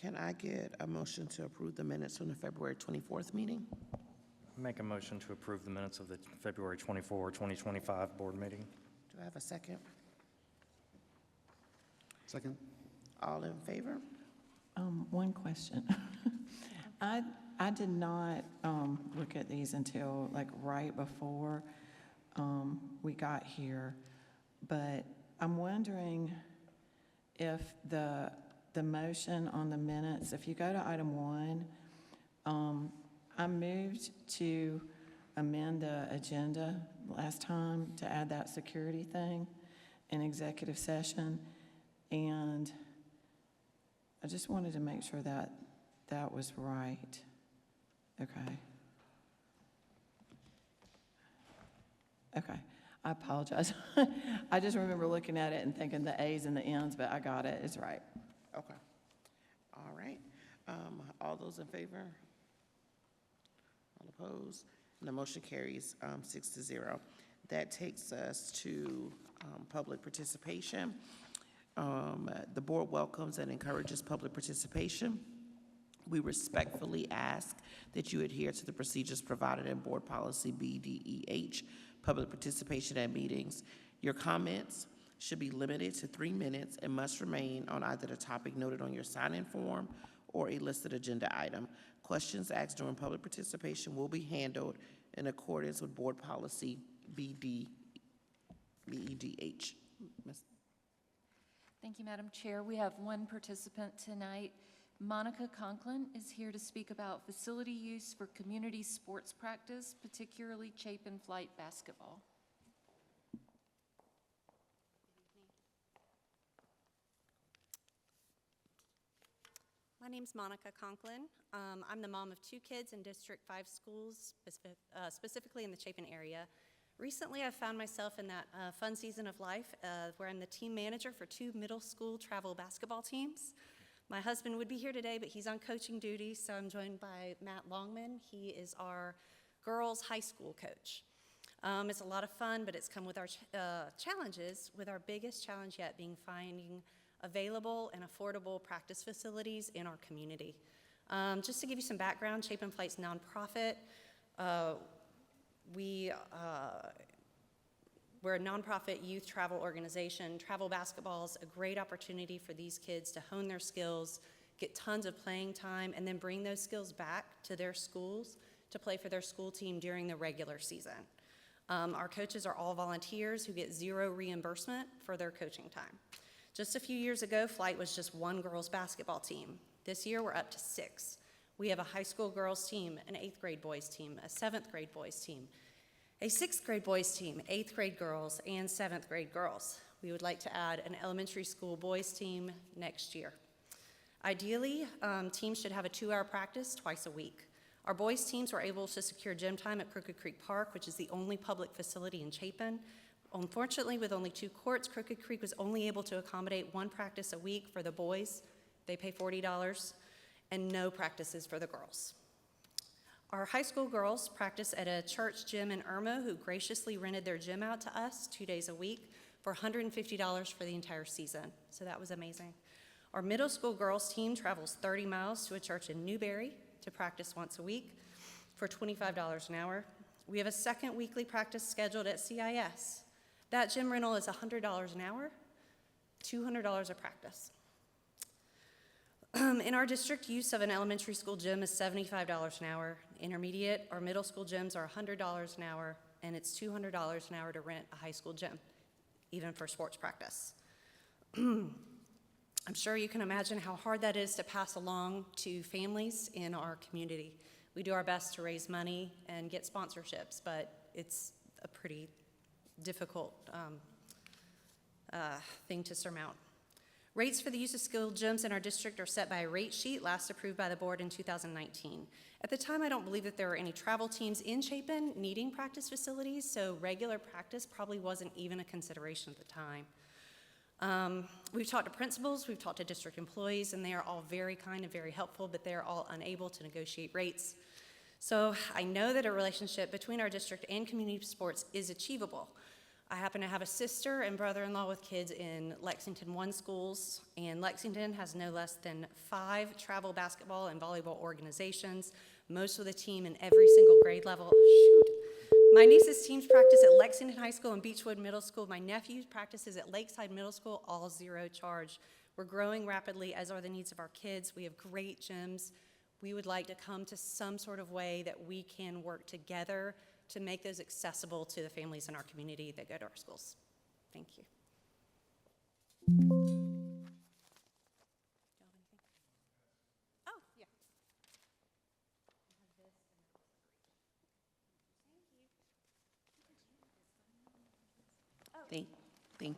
Can I get a motion to approve the minutes from the February 24th meeting? Make a motion to approve the minutes of the February 24, 2025 board meeting. Do I have a second? Second. All in favor? One question. I did not look at these until like right before we got here, but I'm wondering if the motion on the minutes, if you go to item 1, I moved to amend the agenda last time to add that security thing in executive session, and I just wanted to make sure that that was right. Okay. Okay, I apologize. I just remember looking at it and thinking the A's and the N's, but I got it, it's right. Okay. All right. All those in favor? All opposed? And the motion carries 6-0. That takes us to public participation. The board welcomes and encourages public participation. We respectfully ask that you adhere to the procedures provided in Board Policy BDEH, public participation at meetings. Your comments should be limited to 3 minutes and must remain on either the topic noted on your sign-in form or a listed agenda item. Questions asked during public participation will be handled in accordance with Board Policy BDEH. Thank you, Madam Chair. We have one participant tonight. Monica Conklin is here to speak about facility use for community sports practice, particularly Chapin flight basketball. My name's Monica Conklin. I'm the mom of 2 kids in District 5 schools, specifically in the Chapin area. Recently, I've found myself in that fun season of life where I'm the team manager for 2 middle school travel basketball teams. My husband would be here today, but he's on coaching duty, so I'm joined by Matt Longman. He is our girls' high school coach. It's a lot of fun, but it's come with our challenges, with our biggest challenge yet being finding available and affordable practice facilities in our community. Just to give you some background, Chapin Flight's nonprofit. We're a nonprofit youth travel organization. Travel basketball is a great opportunity for these kids to hone their skills, get tons of playing time, and then bring those skills back to their schools to play for their school team during the regular season. Our coaches are all volunteers who get 0 reimbursement for their coaching time. Just a few years ago, Flight was just 1 girls basketball team. This year, we're up to 6. We have a high school girls team, an 8th grade boys team, a 7th grade boys team, a 6th grade boys team, 8th grade girls, and 7th grade girls. We would like to add an elementary school boys team next year. Ideally, teams should have a 2-hour practice twice a week. Our boys teams were able to secure gym time at Crooked Creek Park, which is the only public facility in Chapin. Unfortunately, with only 2 courts, Crooked Creek was only able to accommodate 1 practice a week for the boys. They pay $40, and no practices for the girls. Our high school girls practice at a church gym in Irma, who graciously rented their gym out to us 2 days a week for $150 for the entire season. So that was amazing. Our middle school girls team travels 30 miles to a church in Newberry to practice once a week for $25 an hour. We have a 2nd weekly practice scheduled at CIS. That gym rental is $100 an hour, $200 a practice. In our district, use of an elementary school gym is $75 an hour. Intermediate or middle school gyms are $100 an hour, and it's $200 an hour to rent a high school gym, even for sports practice. I'm sure you can imagine how hard that is to pass along to families in our community. We do our best to raise money and get sponsorships, but it's a pretty difficult thing to surmount. Rates for the use of skilled gyms in our district are set by a rate sheet last approved by the board in 2019. At the time, I don't believe that there were any travel teams in Chapin needing practice facilities, so regular practice probably wasn't even a consideration at the time. We've talked to principals, we've talked to district employees, and they are all very kind and very helpful, but they are all unable to negotiate rates. So I know that a relationship between our district and community sports is achievable. I happen to have a sister and brother-in-law with kids in Lexington I schools, and Lexington has no less than 5 travel basketball and volleyball organizations, most with a team in every single grade level. Shoot. My niece's teams practice at Lexington High School and Beechwood Middle School. My nephew practices at Lakeside Middle School, all zero charge. We're growing rapidly, as are the needs of our kids. We have great gyms. We would like to come to some sort of way that we can work together to make those accessible to the families in our community that go to our schools. Thank you. Oh, yeah. Thank